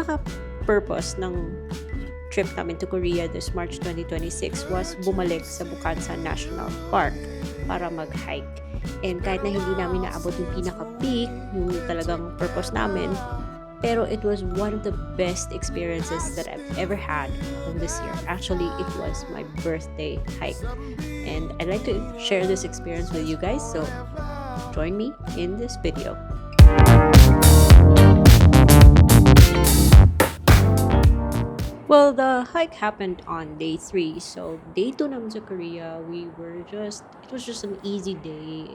pinaka-purpose ng trip namin to Korea this March 2026 was bumalik sa Bukhansan National Park para mag-hike. And kahit na hindi namin naabot yung pinaka-peak, yung talagang purpose namin, pero it was one of the best experiences that I've ever had in this year. Actually, it was my birthday hike. And I'd like to share this experience with you guys, so join me in this video. Well, the hike happened on day 3. So, day 2 naman sa Korea, it was just an easy day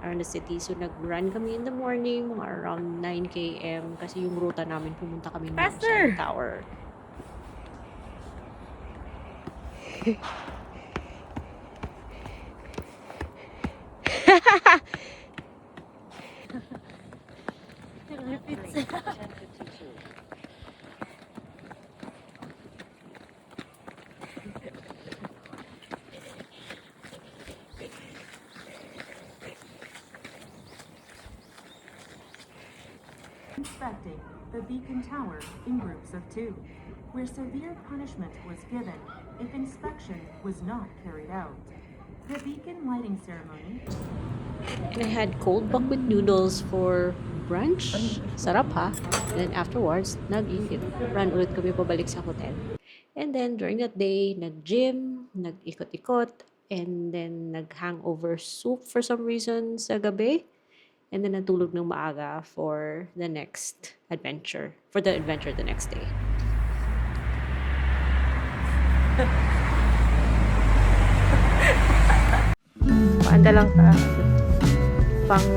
around the city. So, nag-run kami in the morning, mga around 9 km. Kasi yung ruta namin, pumunta kami ng Sun Tower. Inspecting the beacon tower in groups of 2, where severe punishment was given if inspection was not carried out. The beacon lighting ceremony. And I had cold buckwheat noodles for brunch. Sarap ha. And then afterwards, run ulit kami pabalik sa hotel. And then during that day, nag-gym, nag-ikot-ikot, and then nag-hangover soup for some reason sa gabi. And then natulog ng maaga for the next adventure, the next day. Paanda lang sa pang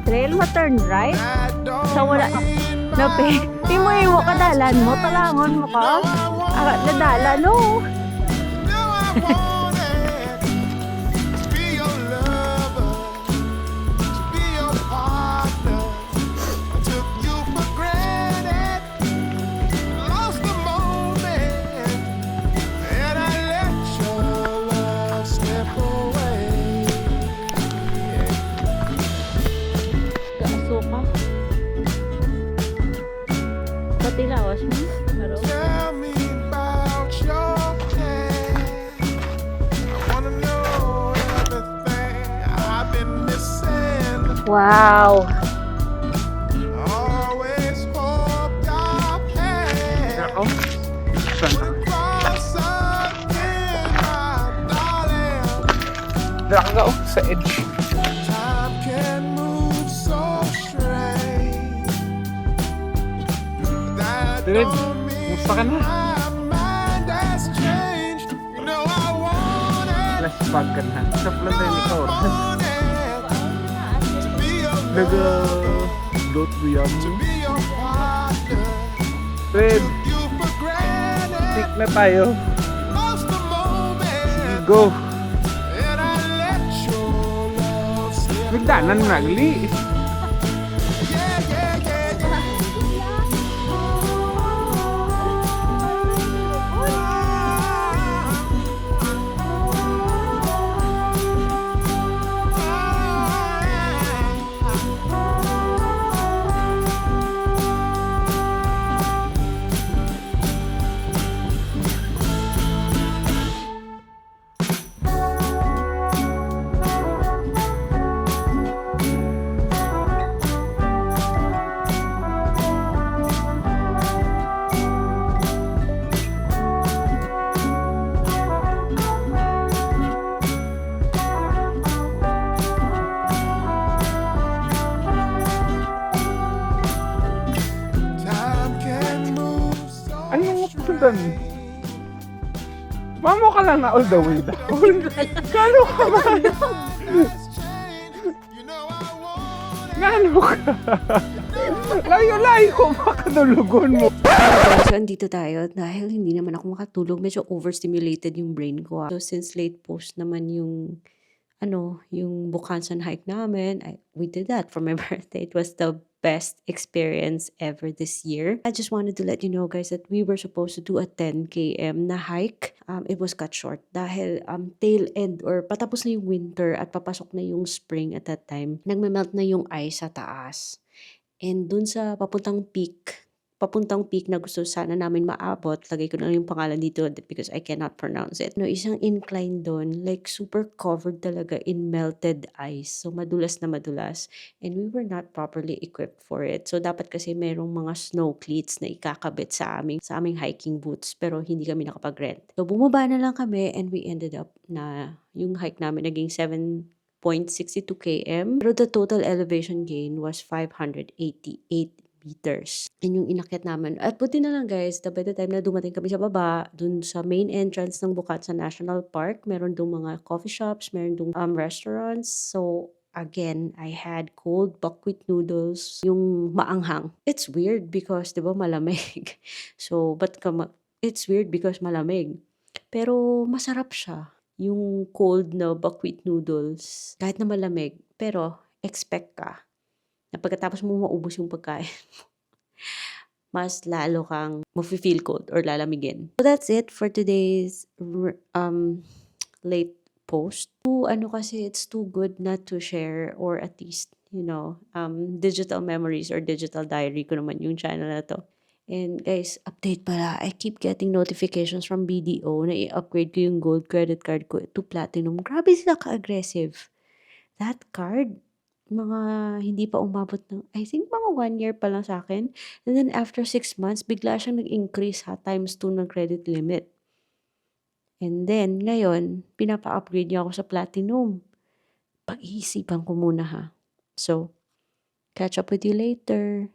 trail mo turn right. So wala nape. Di mo iwo ka dalan mo, talangon mo ka. Akat na dala no. Patilawas mo? Tell me about your day. I wanna know everything I've been missing. Wow. Always hoped I'll pay. Nakaka sa edge. Time can move so strange. That Dude, don't mean musta ka na? my mind has changed. You know I want it. Last pag ka na. Sa plan tayo ni Kaur. Want it to be your Nag-goat beyond to me. be your partner. Red, You for granted stick na tayo. most the moment. Go. And I let your love slip Nagdanan na nagli. yeah, yeah, yeah, yeah. Sudan. Mamo ka lang na all the way down. Kalo ka ba? Ngano ka? Layo-layo ko makadulugon mo. So, andito tayo dahil hindi naman ako makatulog. Medyo overstimulated yung brain ko. So, since late post naman yung yung Bukhansan hike namin, we did that for my birthday. It was the best experience ever this year. I just wanted to let you know, guys, that we were supposed to do a 10 km na hike. It was cut short dahil tail end or patapos na yung winter at papasok na yung spring at that time. Nagme-melt na yung ice sa taas. And dun sa papuntang peak na gusto sana namin maabot, lagay ko na lang yung pangalan dito because I cannot pronounce it. No, isang incline doon, like super covered talaga in melted ice. So madulas na madulas. And we were not properly equipped for it. So dapat kasi merong mga snow cleats na ikakabit sa aming hiking boots, pero hindi kami nakapag-rent. So bumaba na lang kami and we ended up na yung hike namin naging 7.62 km. Pero the total elevation gain was 588 meters. Yun yung inakyat namin. At buti na lang, guys, by the time na dumating kami sa baba, dun sa main entrance ng Bukhansan National Park, meron dong mga coffee shops, meron dong restaurants. So, again, I had cold buckwheat noodles, yung maanghang. It's weird because, di ba, malamig. So, it's weird because malamig. Pero masarap siya. Yung cold na buckwheat noodles, kahit na malamig, pero expect ka na pagkatapos mo maubos yung pagkain, mas lalo kang mafe-feel cold or lalamigin. So that's it for today's late post. Kasi it's too good not to share, or at least, digital memories or digital diary ko naman yung channel na to. And guys, update pala, I keep getting notifications from BDO na i-upgrade ko yung gold credit card ko to platinum. Grabe sila ka-aggressive. That card, mga hindi pa umabot ng, I think mga 1 year pa lang sa akin. And then after 6 months, bigla siyang nag-increase times 2 ng credit limit. And then, ngayon, pinapa-upgrade niya ako sa platinum. Pag-iisipan ko muna ha. So, catch up with you later.